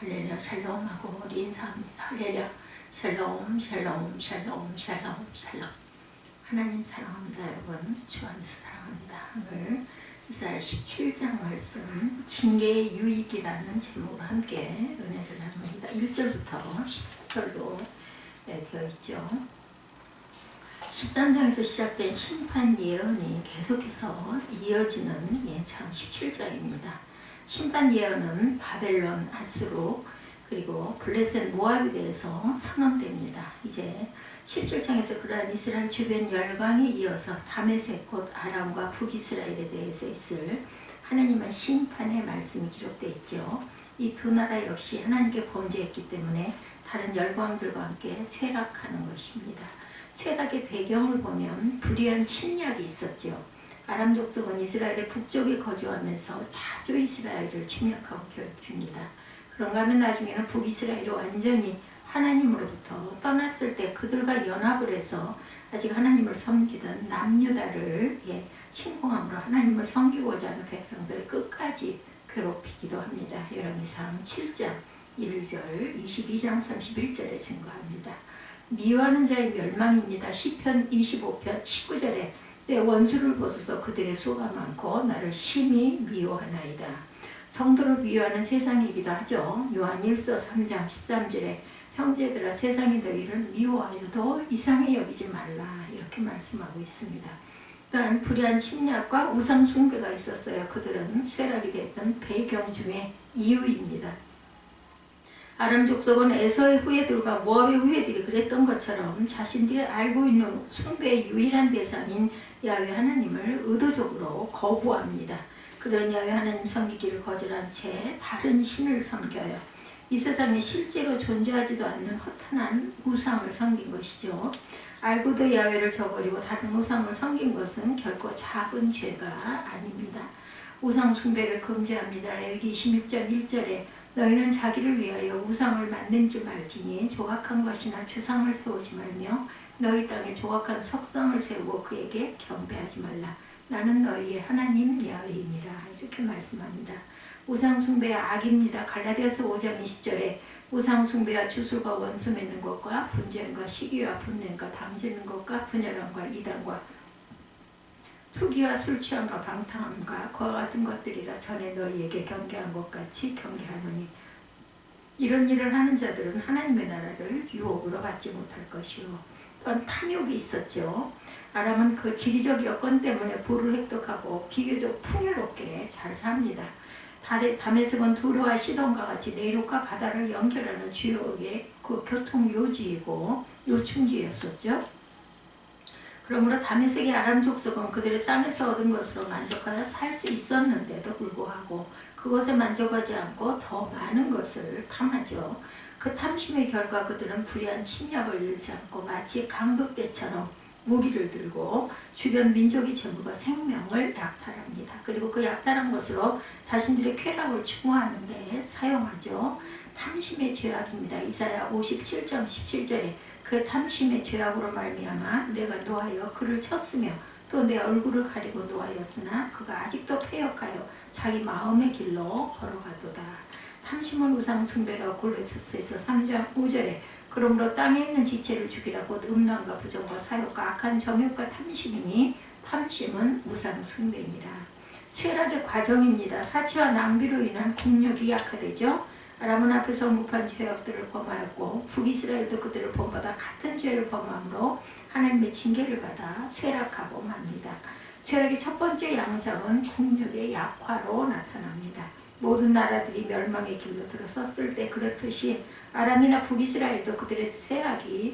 할렐루야 샬롬하고 우리 인사합니다. 할렐루야 샬롬 샬롬 샬롬 샬롬 샬롬. 하나님 사랑합니다. 여러분 주 안에서 사랑합니다. 오늘 이사야 17장 말씀 징계의 유익이라는 제목으로 함께 은혜를 나눕니다. 1절부터 14절로 되어 있죠. 13장에서 시작된 심판 예언이 계속해서 이어지는 참 17장입니다. 심판 예언은 바벨론, 아수르, 그리고 블레셋, 모압에 대해서 선언됩니다. 이제 17장에서 그러한 이스라엘 주변 열강에 이어서 다메섹 곧 아람과 북이스라엘에 대해서 있을 하나님의 심판의 말씀이 기록되어 있죠. 이 두 나라 역시 하나님께 범죄했기 때문에 다른 열강들과 함께 쇠락하는 것입니다. 쇠락의 배경을 보면 불의한 침략이 있었죠. 아람 족속은 이스라엘의 북쪽에 거주하면서 자주 이스라엘을 침략하고 괴롭힙니다. 그런가 하면 나중에는 북이스라엘이 완전히 하나님으로부터 떠났을 때 그들과 연합을 해서 아직 하나님을 섬기던 남유다를 침공함으로 하나님을 섬기고자 하는 백성들을 끝까지 괴롭히기도 합니다. 열왕기상 7장 1절 22장 31절에 증거합니다. 미워하는 자의 멸망입니다. 시편 25편 19절에 내 원수를 보소서 그들의 수가 많고 나를 심히 미워하나이다. 성도를 미워하는 세상이기도 하죠. 요한일서 3장 13절에 형제들아 세상이 너희를 미워하여도 이상히 여기지 말라 이렇게 말씀하고 있습니다. 또한 불의한 침략과 우상 숭배가 있었어요. 그들은 쇠락이 됐던 배경 중에 이유입니다. 아람 족속은 에서의 후예들과 모압의 후예들이 그랬던 것처럼 자신들이 알고 있는 숭배의 유일한 대상인 야훼 하나님을 의도적으로 거부합니다. 그들은 야훼 하나님 섬기기를 거절한 채 다른 신을 섬겨요. 이 세상에 실제로 존재하지도 않는 허탄한 우상을 섬긴 것이죠. 알고도 야훼를 저버리고 다른 우상을 섬긴 것은 결코 작은 죄가 아닙니다. 우상 숭배를 금지합니다. 레위기 26장 1절에 너희는 자기를 위하여 우상을 만든지 말지니 조각한 것이나 주상을 세우지 말며 너희 땅에 조각한 석상을 세우고 그에게 경배하지 말라. 나는 너희의 하나님 야훼이니라. 이렇게 말씀합니다. 우상 숭배의 악입니다. 갈라디아서 5장 20절에 우상 숭배와 주술과 원수 맺는 것과 분쟁과 시기와 분냄과 당지는 것과 분열함과 이단과 투기와 술취함과 방탕함과 그와 같은 것들이라 전에 너희에게 경계한 것 같이 경계하노니 이런 일을 하는 자들은 하나님의 나라를 유혹으로 받지 못할 것이요. 또한 탐욕이 있었죠. 아람은 그 지리적 여건 때문에 부를 획득하고 비교적 풍요롭게 잘 삽니다. 다메섹은 두루와 시돈과 같이 내륙과 바다를 연결하는 주요의 그 교통 요지이고 요충지였었죠. 그러므로 다메섹의 아람 족속은 그들의 땅에서 얻은 것으로 만족하여 살 수 있었는데도 불구하고 그것에 만족하지 않고 더 많은 것을 탐하죠. 그 탐심의 결과 그들은 불의한 침략을 잃지 않고 마치 강도떼처럼 무기를 들고 주변 민족의 재물과 생명을 약탈합니다. 그리고 그 약탈한 것으로 자신들의 쾌락을 추구하는 데 사용하죠. 탐심의 죄악입니다. 이사야 57장 17절에 그 탐심의 죄악으로 말미암아 내가 노하여 그를 쳤으며 또 내 얼굴을 가리고 노하였으나 그가 아직도 패역하여 자기 마음의 길로 걸어가도다. 탐심은 우상 숭배라고 골로새서 3장 5절에 그러므로 땅에 있는 지체를 죽이라 곧 음란과 부정과 사욕과 악한 정욕과 탐심이니 탐심은 우상 숭배니라. 쇠락의 과정입니다. 사치와 낭비로 인한 국력이 약화되죠. 아람은 앞에서 언급한 죄악들을 범하였고 북이스라엘도 그들을 본받아 같은 죄를 범함으로 하나님의 징계를 받아 쇠락하고 맙니다. 쇠락의 첫 번째 양상은 국력의 약화로 나타납니다. 모든 나라들이 멸망의 길로 들어섰을 때 그렇듯이 아람이나 북이스라엘도 그들의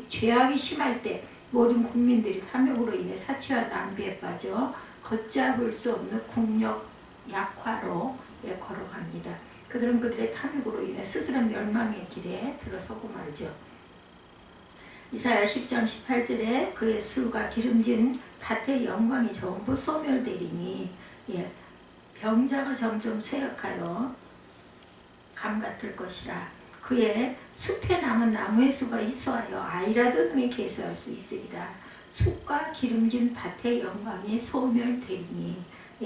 죄악이 심할 때 모든 국민들이 탐욕으로 인해 사치와 낭비에 빠져 걷잡을 수 없는 국력 약화로 걸어갑니다. 그들은 그들의 탐욕으로 인해 스스로 멸망의 길에 들어서고 말죠. 이사야 10장 18절에 그의 술과 기름진 밭의 영광이 전부 소멸되리니 병자가 점점 쇠약하여 감 같을 것이라. 그의 숲에 남은 나무의 수가 희소하여 아이라도 능히 계수할 수 있으리라. 숲과 기름진 밭의 영광이 소멸되리니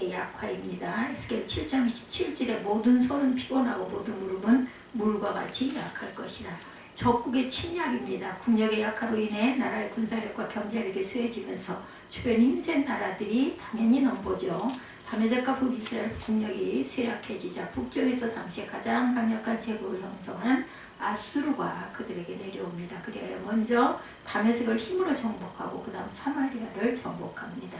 약화입니다. 에스겔 7장 17절에 모든 손은 피곤하고 모든 무릎은 물과 같이 약할 것이라. 적국의 침략입니다. 국력의 약화로 인해 나라의 군사력과 경제력이 쇠해지면서 주변 힘센 나라들이 당연히 넘보죠. 다메섹과 북이스라엘 국력이 쇠약해지자 북쪽에서 당시에 가장 강력한 제국을 형성한 아수르가 그들에게 내려옵니다. 그래야 먼저 다메섹을 힘으로 정복하고 그 다음 사마리아를 정복합니다.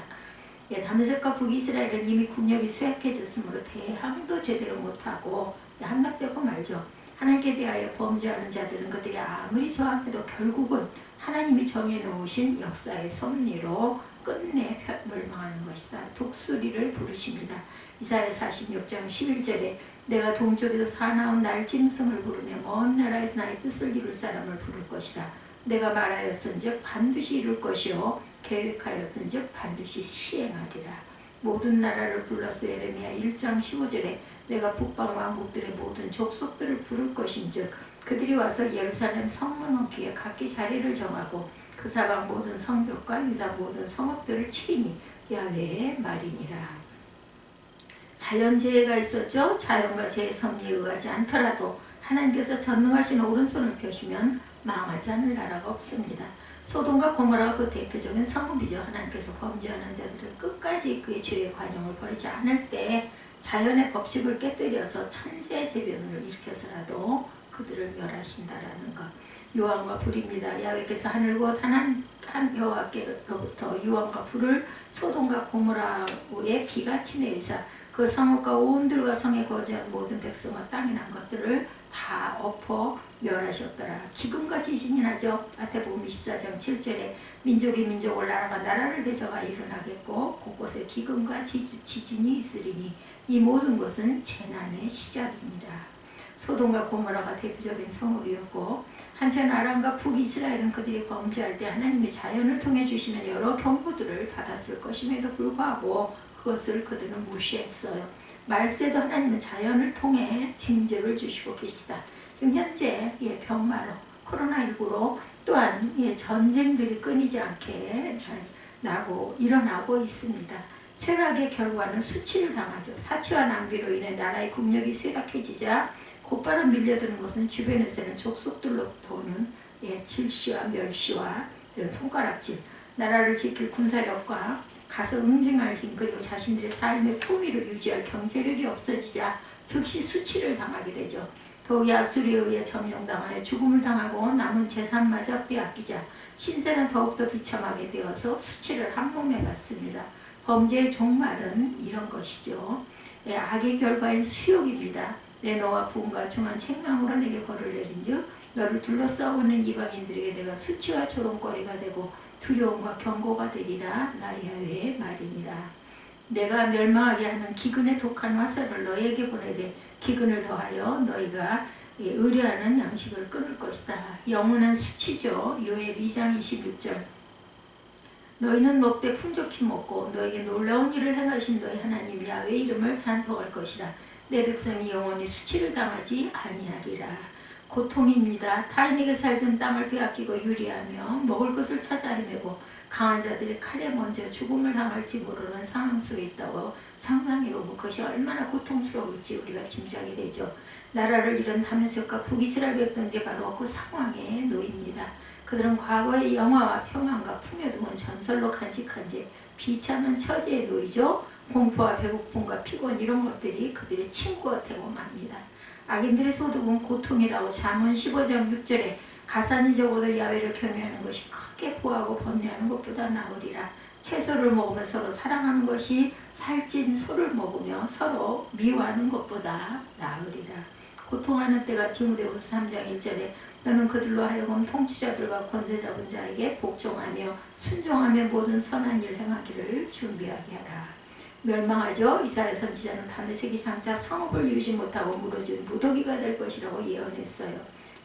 예, 다메섹과 북이스라엘은 이미 국력이 쇠약해졌으므로 대항도 제대로 못하고 함락되고 말죠. 하나님께 대하여 범죄하는 자들은 그들이 아무리 저항해도 결국은 하나님이 정해놓으신 역사의 섭리로 끝내 멸망하는 것이다. 독수리를 부르십니다. 이사야 46장 11절에 내가 동쪽에서 사나운 날짐승을 부르며 먼 나라에서 나의 뜻을 이룰 사람을 부를 것이라. 내가 말하였은즉 반드시 이룰 것이요 계획하였은즉 반드시 시행하리라. 모든 나라를 불러서 예레미야 1장 15절에 내가 북방 왕국들의 모든 족속들을 부를 것인즉 그들이 와서 예루살렘 성문 어귀에 각기 자리를 정하고 그 사방 모든 성벽과 유다 모든 성읍들을 치리니 야훼의 말이니라. 자연재해가 있었죠. 자연과 재해 섭리에 의하지 않더라도 하나님께서 전능하신 오른손을 펴시면 망하지 않을 나라가 없습니다. 소돔과 고모라가 그 대표적인 성읍이죠. 하나님께서 범죄하는 자들을 끝까지 그의 죄의 관용을 버리지 않을 때 자연의 법칙을 깨뜨려서 천재재변을 일으켜서라도 그들을 멸하신다라는 것. 유황과 불입니다. 야훼께서 하늘 곧 한 여호와께로부터 유황과 불을 소돔과 고모라에 비같이 내리사 그 성읍과 온 들과 성에 거주한 모든 백성과 땅에 난 것들을 다 엎어 멸하셨더라. 기근과 지진이 나죠. 마태복음 24장 7절에 민족이 민족을 나라가 나라를 대적하 일어나겠고 곳곳에 기근과 지진이 있으리니 이 모든 것은 재난의 시작이니라. 소돔과 고모라가 대표적인 성읍이었고 한편 아람과 북이스라엘은 그들이 범죄할 때 하나님이 자연을 통해 주시는 여러 경고들을 받았을 것임에도 불구하고 그것을 그들은 무시했어요. 말세도 하나님은 자연을 통해 징조를 주시고 계시다. 지금 현재 병마로 코로나19로 또한 전쟁들이 끊이지 않게 일어나고 있습니다. 쇠락의 결과는 수치를 당하죠. 사치와 낭비로 인해 나라의 국력이 쇠락해지자 곧바로 밀려드는 것은 주변에서는 족속들로부터 오는 질시와 멸시와 이런 손가락질, 나라를 지킬 군사력과 가서 응징할 힘, 그리고 자신들의 삶의 품위를 유지할 경제력이 없어지자 즉시 수치를 당하게 되죠. 더욱 아수르에 의해 점령당하여 죽음을 당하고 남은 재산마저 빼앗기자 신세는 더욱더 비참하게 되어서 수치를 한몸에 받습니다. 범죄의 종말은 이런 것이죠. 악의 결과인 수욕입니다. 내 너와 부흥과 중한 책망으로 내게 벌을 내린즉 너를 둘러싸고는 이방인들에게 내가 수치와 조롱거리가 되고 두려움과 경고가 되리라. 나 야훼의 말이니라. 내가 멸망하게 하는 기근의 독한 화살을 너희에게 보내되 기근을 더하여 너희가 의뢰하는 양식을 끊을 것이다. 영원한 수치죠. 요엘 2장 26절. 너희는 먹되 풍족히 먹고 너에게 놀라운 일을 행하신 너희 하나님 야훼 이름을 찬송할 것이라. 내 백성이 영원히 수치를 당하지 아니하리라. 고통입니다. 타인에게 살던 땅을 빼앗기고 유리하며 먹을 것을 찾아 헤매고 강한 자들이 칼에 먼저 죽음을 당할지 모르는 상황 속에 있다고 상상해보고 그것이 얼마나 고통스러울지 우리가 짐작이 되죠. 나라를 잃은 다메섹과 북이스라엘 백성들이 바로 그 상황에 놓입니다. 그들은 과거의 영화와 평안과 풍요등은 전설로 간직한 채 비참한 처지에 놓이죠. 공포와 배고픔과 피곤 이런 것들이 그들의 친구가 되고 맙니다. 악인들의 소득은 고통이라고 잠언 15장 6절에 가산이 적어도 야훼를 경외하는 것이 크게 보하고 번뇌하는 것보다 나으리라. 채소를 먹으며 서로 사랑하는 것이 살찐 소를 먹으며 서로 미워하는 것보다 나으리라. 고통하는 때가 디모데후서 3장 1절에 너는 그들로 하여금 통치자들과 권세 잡은 자에게 복종하며 순종하며 모든 선한 일 행하기를 준비하게 하라. 멸망하죠. 이사야 선지자는 다메섹이 장차 성읍을 이루지 못하고 무너진 무더기가 될 것이라고 예언했어요.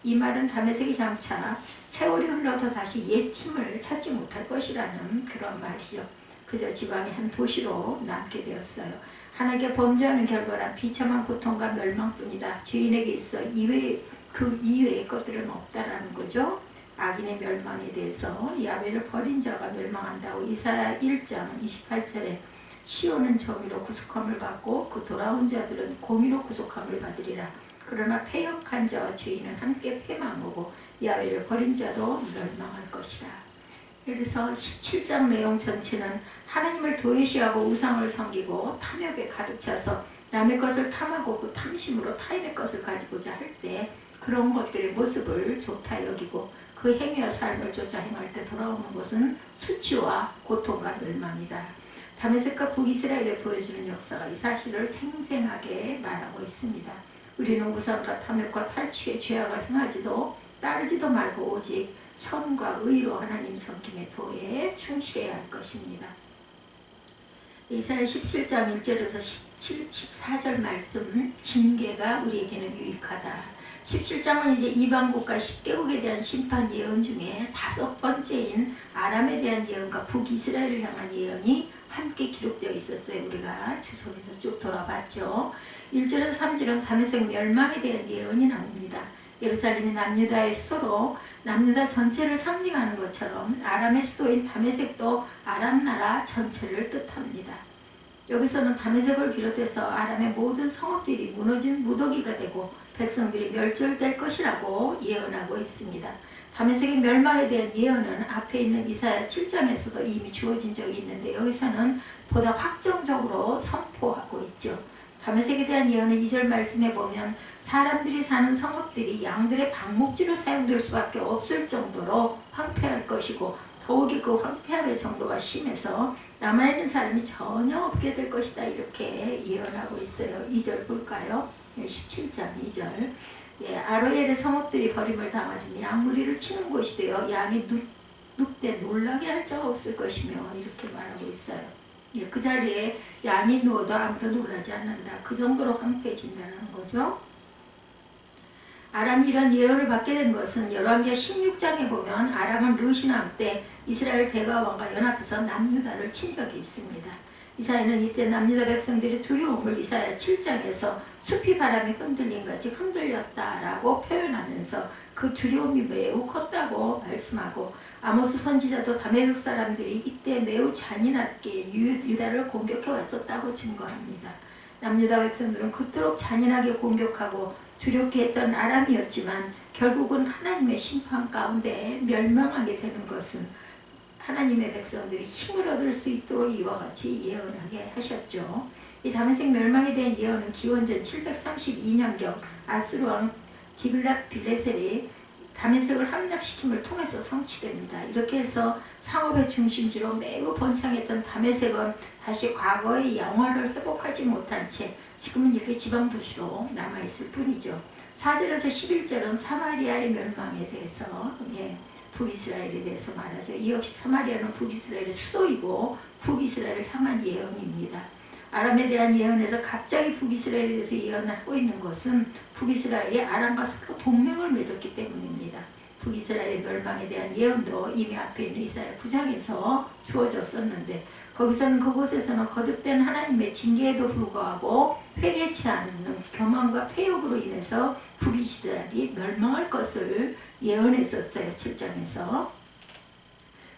이 말은 다메섹이 장차 세월이 흘러도 다시 옛 힘을 찾지 못할 것이라는 그런 말이죠. 그저 지방의 한 도시로 남게 되었어요. 하나님께 범죄하는 결과란 비참한 고통과 멸망뿐이다. 죄인에게 있어 그 이외의 것들은 없다라는 거죠. 악인의 멸망에 대해서 야훼를 버린 자가 멸망한다고 이사야 1장 28절에 시온은 정의로 구속함을 받고 그 돌아온 자들은 공의로 구속함을 받으리라. 그러나 패역한 자와 죄인은 함께 패망하고 야훼를 버린 자도 멸망할 것이라. 그래서 17장 내용 전체는 하나님을 도외시하고 우상을 섬기고 탐욕에 가득 차서 남의 것을 탐하고 그 탐심으로 타인의 것을 가지고자 할 때 그런 것들의 모습을 좋다 여기고 그 행위와 삶을 쫓아 행할 때 돌아오는 것은 수치와 고통과 멸망이다. 다메섹과 북이스라엘에 보여주는 역사가 이 사실을 생생하게 말하고 있습니다. 우리는 우상과 탐욕과 탈취의 죄악을 행하지도 따르지도 말고 오직 선과 의로 하나님 섬김의 도에 충실해야 할 것입니다. 이사야 17장 1절에서 14절 말씀 징계가 우리에게는 유익하다. 17장은 이제 이방국가 10개국에 대한 심판 예언 중에 5번째인 아람에 대한 예언과 북이스라엘을 향한 예언이 함께 기록되어 있었어요. 우리가 주석에서 쭉 돌아봤죠. 1절에서 3절은 다메섹 멸망에 대한 예언이 나옵니다. 예루살렘이 남유다의 수도로 남유다 전체를 상징하는 것처럼 아람의 수도인 다메섹도 아람 나라 전체를 뜻합니다. 여기서는 다메섹을 비롯해서 아람의 모든 성읍들이 무너진 무더기가 되고 백성들이 멸절될 것이라고 예언하고 있습니다. 다메섹의 멸망에 대한 예언은 앞에 있는 이사야 7장에서도 이미 주어진 적이 있는데 여기서는 보다 확정적으로 선포하고 있죠. 다메섹에 대한 예언은 2절 말씀에 보면 사람들이 사는 성읍들이 양들의 방목지로 사용될 수밖에 없을 정도로 황폐할 것이고 더욱이 그 황폐함의 정도가 심해서 남아있는 사람이 전혀 없게 될 것이다 이렇게 예언하고 있어요. 2절 볼까요? 17장 2절 아로엘의 성읍들이 버림을 당하리니 양무리를 치는 곳이 되어 양이 눕되 놀라게 할 자가 없을 것이며 이렇게 말하고 있어요. 그 자리에 양이 누워도 아무도 놀라지 않는다. 그 정도로 황폐해진다는 거죠. 아람이 이런 예언을 받게 된 것은 열왕기하 16장에 보면 아람은 르시남 때 이스라엘 베가 왕과 연합해서 남유다를 친 적이 있습니다. 이사야는 이때 남유다 백성들의 두려움을 이사야 7장에서 숲이 바람에 흔들린 같이 흔들렸다라고 표현하면서 그 두려움이 매우 컸다고 말씀하고 아모스 선지자도 다메섹 사람들이 이때 매우 잔인하게 유다를 공격해 왔었다고 증거합니다. 남유다 백성들은 그토록 잔인하게 공격하고 두렵게 했던 아람이었지만 결국은 하나님의 심판 가운데 멸망하게 되는 것은 하나님의 백성들이 힘을 얻을 수 있도록 이와 같이 예언하게 하셨죠. 이 다메섹 멸망에 대한 예언은 기원전 732년경 아수르 왕 디글랏 빌레셀이 다메섹을 함락시킴을 통해서 성취됩니다. 이렇게 해서 상업의 중심지로 매우 번창했던 다메섹은 다시 과거의 영화를 회복하지 못한 채 지금은 이렇게 지방도시로 남아있을 뿐이죠. 4절에서 11절은 사마리아의 멸망에 대해서 북이스라엘에 대해서 말하죠. 이 역시 사마리아는 북이스라엘의 수도이고 북이스라엘을 향한 예언입니다. 아람에 대한 예언에서 갑자기 북이스라엘에 대해서 예언하고 있는 것은 북이스라엘이 아람과 서로 동맹을 맺었기 때문입니다. 북이스라엘의 멸망에 대한 예언도 이미 앞에 있는 이사야 9장에서 주어졌었는데 거기서는 그곳에서는 거듭된 하나님의 징계에도 불구하고 회개치 않는 교만과 패욕으로 인해서 북이스라엘이 멸망할 것을 예언했었어요. 7장에서.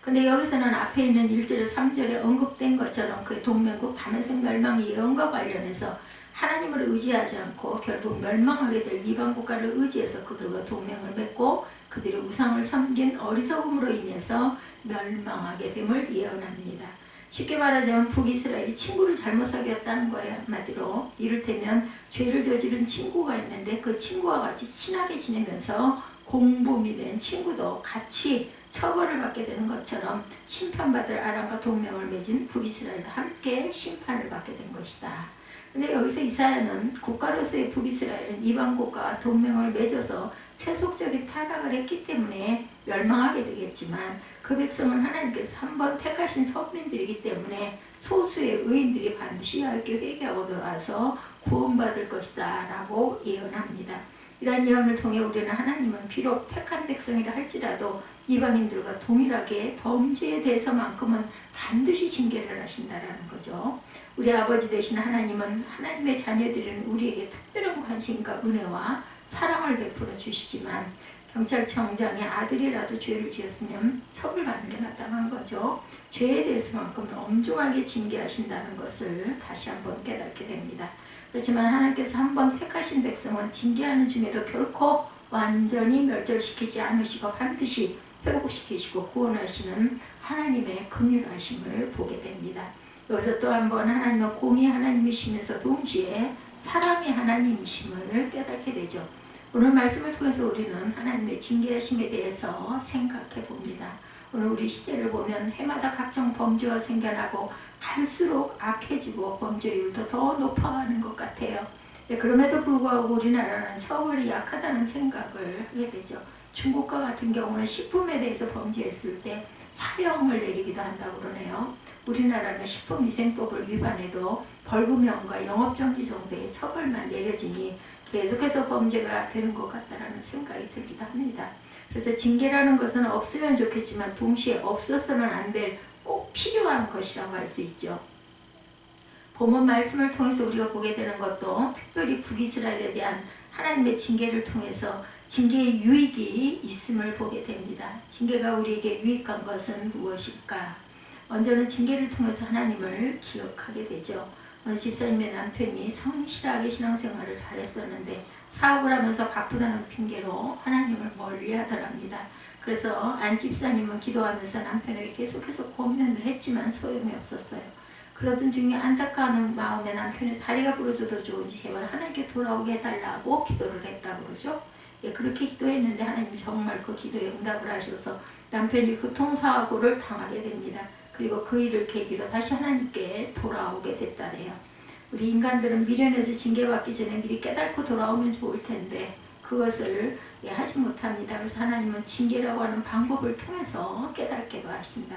근데 여기서는 앞에 있는 1절에 3절에 언급된 것처럼 그 동맹국 다메섹 멸망 예언과 관련해서 하나님을 의지하지 않고 결국 멸망하게 될 이방 국가를 의지해서 그들과 동맹을 맺고 그들의 우상을 섬긴 어리석음으로 인해서 멸망하게 됨을 예언합니다. 쉽게 말하자면 북이스라엘이 친구를 잘못 사귀었다는 거예요. 한마디로 이를테면 죄를 저지른 친구가 있는데 그 친구와 같이 친하게 지내면서 공범이 된 친구도 같이 처벌을 받게 되는 것처럼 심판받을 아람과 동맹을 맺은 북이스라엘도 함께 심판을 받게 된 것이다. 근데 여기서 이사야는 국가로서의 북이스라엘은 이방 국가와 동맹을 맺어서 세속적인 타락을 했기 때문에 멸망하게 되겠지만 그 백성은 하나님께서 한번 택하신 선민들이기 때문에 소수의 의인들이 반드시 하나님께 회개하고 돌아와서 구원받을 것이다 라고 예언합니다. 이러한 예언을 통해 우리는 하나님은 비록 택한 백성이라 할지라도 이방인들과 동일하게 범죄에 대해서만큼은 반드시 징계를 하신다라는 거죠. 우리 아버지 되신 하나님은 하나님의 자녀들은 우리에게 특별한 관심과 은혜와 사랑을 베풀어 주시지만 경찰청장의 아들이라도 죄를 지었으면 처벌받는 게 마땅한 거죠. 죄에 대해서만큼 엄중하게 징계하신다는 것을 다시 한번 깨닫게 됩니다. 그렇지만 하나님께서 한번 택하신 백성은 징계하는 중에도 결코 완전히 멸절시키지 않으시고 반드시 회복시키시고 구원하시는 하나님의 긍휼하심을 보게 됩니다. 여기서 또 한 번 하나님은 공의 하나님이시면서 동시에 사랑의 하나님이심을 깨닫게 되죠. 오늘 말씀을 통해서 우리는 하나님의 징계하심에 대해서 생각해 봅니다. 오늘 우리 시대를 보면 해마다 각종 범죄가 생겨나고 갈수록 악해지고 범죄율도 더 높아가는 것 같아요. 그럼에도 불구하고 우리나라는 처벌이 약하다는 생각을 하게 되죠. 중국과 같은 경우는 식품에 대해서 범죄했을 때 사형을 내리기도 한다고 그러네요. 우리나라는 식품위생법을 위반해도 벌금형과 영업정지 정도의 처벌만 내려지니 계속해서 범죄가 되는 것 같다는 생각이 들기도 합니다. 그래서 징계라는 것은 없으면 좋겠지만 동시에 없어서는 안 될 꼭 필요한 것이라고 할 수 있죠. 본문 말씀을 통해서 우리가 보게 되는 것도 특별히 북이스라엘에 대한 하나님의 징계를 통해서 징계의 유익이 있음을 보게 됩니다. 징계가 우리에게 유익한 것은 무엇일까? 먼저는 징계를 통해서 하나님을 기억하게 되죠. 어느 집사님의 남편이 성실하게 신앙생활을 잘했었는데 사업을 하면서 바쁘다는 핑계로 하나님을 멀리하더랍니다. 그래서 안 집사님은 기도하면서 남편에게 계속해서 권면을 했지만 소용이 없었어요. 그러던 중에 안타까운 마음에 남편의 다리가 부러져도 좋은지 제발 하나님께 돌아오게 해달라고 기도를 했다고 그러죠. 그렇게 기도했는데 하나님이 정말 그 기도에 응답을 하셔서 남편이 교통사고를 당하게 됩니다. 그리고 그 일을 계기로 다시 하나님께 돌아오게 됐다래요. 우리 인간들은 미련해서 징계받기 전에 미리 깨닫고 돌아오면 좋을 텐데 그것을 하지 못합니다. 그래서 하나님은 징계라고 하는 방법을 통해서 깨닫게도 하신다.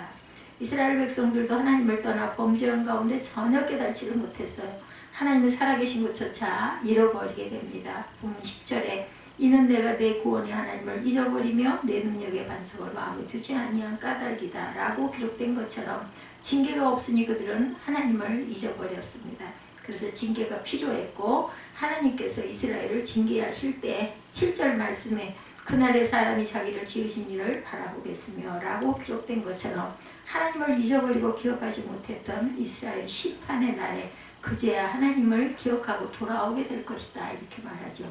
이스라엘 백성들도 하나님을 떠나 범죄한 가운데 전혀 깨닫지를 못했어요. 하나님이 살아계신 것조차 잃어버리게 됩니다. 본문 10절에 이는 내가 내 구원의 하나님을 잊어버리며 내 능력의 반석을 마음에 두지 아니한 까닭이다 라고 기록된 것처럼 징계가 없으니 그들은 하나님을 잊어버렸습니다. 그래서 징계가 필요했고 하나님께서 이스라엘을 징계하실 때 7절 말씀에 그날의 사람이 자기를 지으신 일을 바라보겠으며 라고 기록된 것처럼 하나님을 잊어버리고 기억하지 못했던 이스라엘 심판의 날에 그제야 하나님을 기억하고 돌아오게 될 것이다 이렇게 말하죠.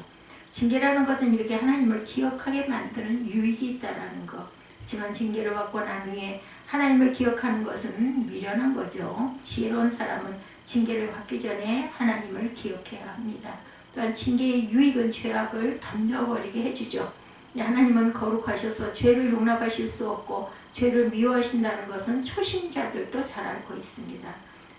징계라는 것은 이렇게 하나님을 기억하게 만드는 유익이 있다라는 것. 그렇지만 징계를 받고 난 후에 하나님을 기억하는 것은 미련한 거죠. 지혜로운 사람은 징계를 받기 전에 하나님을 기억해야 합니다. 또한 징계의 유익은 죄악을 던져버리게 해주죠. 하나님은 거룩하셔서 죄를 용납하실 수 없고 죄를 미워하신다는 것은 초신자들도 잘 알고 있습니다.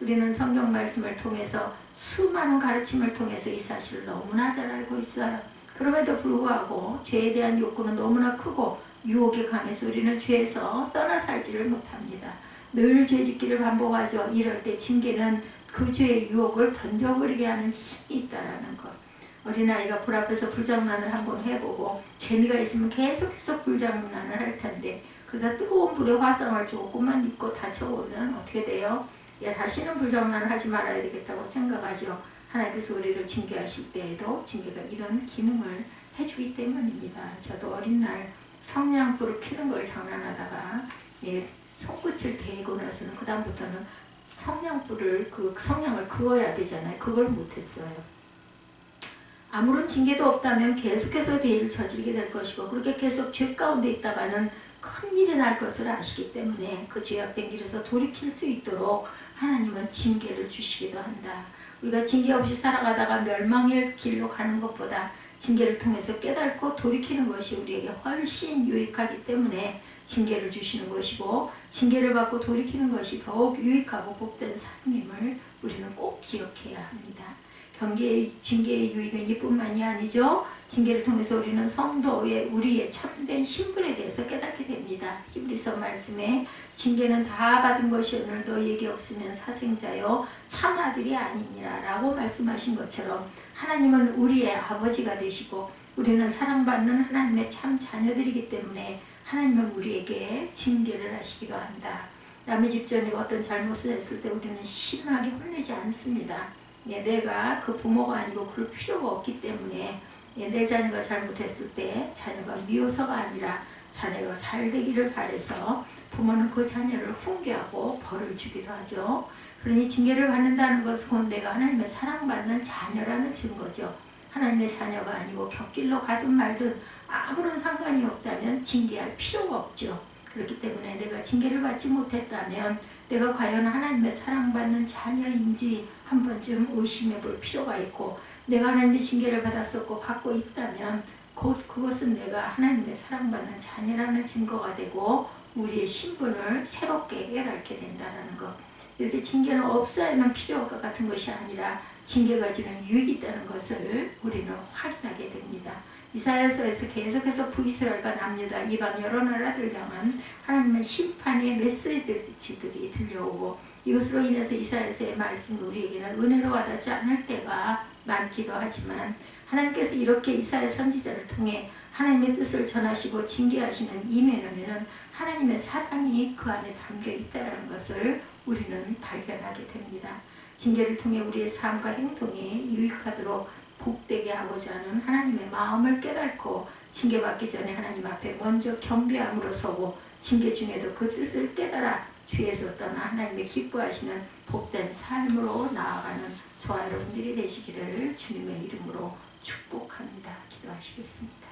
우리는 성경 말씀을 통해서 수많은 가르침을 통해서 이 사실을 너무나 잘 알고 있어요. 그럼에도 불구하고 죄에 대한 욕구는 너무나 크고 유혹이 강해서 우리는 죄에서 떠나 살지를 못합니다. 늘 죄짓기를 반복하죠. 이럴 때 징계는 그 죄의 유혹을 던져버리게 하는 힘이 있다는 것. 어린아이가 불 앞에서 불장난을 한번 해보고 재미가 있으면 계속해서 불장난을 할 텐데 그러다 뜨거운 불의 화상을 조금만 입고 다쳐보면 어떻게 돼요? 다시는 불장난을 하지 말아야 되겠다고 생각하죠. 하나님께서 우리를 징계하실 때에도 징계가 이런 기능을 해주기 때문입니다. 저도 어린 날 성냥불을 피는 걸 장난하다가 손끝을 대고 나서는 그 다음부터는 성냥불을 그 성냥을 그어야 되잖아요. 그걸 못했어요. 아무런 징계도 없다면 계속해서 죄를 저지르게 될 것이고 그렇게 계속 죄 가운데 있다가는 큰일이 날 것을 아시기 때문에 그 죄악된 길에서 돌이킬 수 있도록 하나님은 징계를 주시기도 한다. 우리가 징계 없이 살아가다가 멸망의 길로 가는 것보다 징계를 통해서 깨닫고 돌이키는 것이 우리에게 훨씬 유익하기 때문에 징계를 주시는 것이고 징계를 받고 돌이키는 것이 더욱 유익하고 복된 삶임을 우리는 꼭 기억해야 합니다. 징계의 유익은 이뿐만이 아니죠. 징계를 통해서 우리는 성도의 우리의 참된 신분에 대해서 깨닫게 됩니다. 히브리서 말씀에 징계는 다 받은 것이 오늘 너희에게 없으면 사생자요 참 아들이 아니니라 라고 말씀하신 것처럼 하나님은 우리의 아버지가 되시고 우리는 사랑받는 하나님의 참 자녀들이기 때문에 하나님은 우리에게 징계를 하시기도 한다. 남의 집전에 어떤 잘못을 했을 때 우리는 심하게 혼내지 않습니다. 내가 그 부모가 아니고 그럴 필요가 없기 때문에 내 자녀가 잘못했을 때 자녀가 미워서가 아니라 자녀가 잘 되기를 바라서 부모는 그 자녀를 훈계하고 벌을 주기도 하죠. 그러니 징계를 받는다는 것은 내가 하나님의 사랑받는 자녀라는 증거죠. 하나님의 자녀가 아니고 곁길로 가든 말든 아무런 상관이 없다면 징계할 필요가 없죠. 그렇기 때문에 내가 징계를 받지 못했다면 내가 과연 하나님의 사랑받는 자녀인지 한 번쯤 의심해 볼 필요가 있고, 내가 하나님의 징계를 받았었고 받고 있다면 곧 그것은 내가 하나님의 사랑받는 자녀라는 증거가 되고 우리의 신분을 새롭게 깨닫게 된다는 것. 이렇게 징계는 없어야만 필요할것 같은 것이 아니라 징계가 주는 유익이 있다는 것을 우리는 확인하게 됩니다. 이사야서에서 계속해서 북이스라엘과 남유다 이방 여러 나라들을 향한 하나님의 심판의 메시지들이 들려오고, 이것으로 인해서 이사야서의 말씀이 우리에게는 은혜로 와닿지 않을 때가 많기도 하지만, 하나님께서 이렇게 이사야 선지자를 통해 하나님의 뜻을 전하시고 징계하시는 이면에는 하나님의 사랑이 그 안에 담겨 있다는 것을 우리는 발견하게 됩니다. 징계를 통해 우리의 삶과 행동이 유익하도록 복되게 하고자 하는 하나님의 마음을 깨닫고, 징계받기 전에 하나님 앞에 먼저 겸비함으로 서고 징계 중에도 그 뜻을 깨달아 주에서 떠나 하나님의 기뻐하시는 복된 삶으로 나아가는 저와 여러분들이 되시기를 주님의 이름으로 축복합니다. 기도하시겠습니다.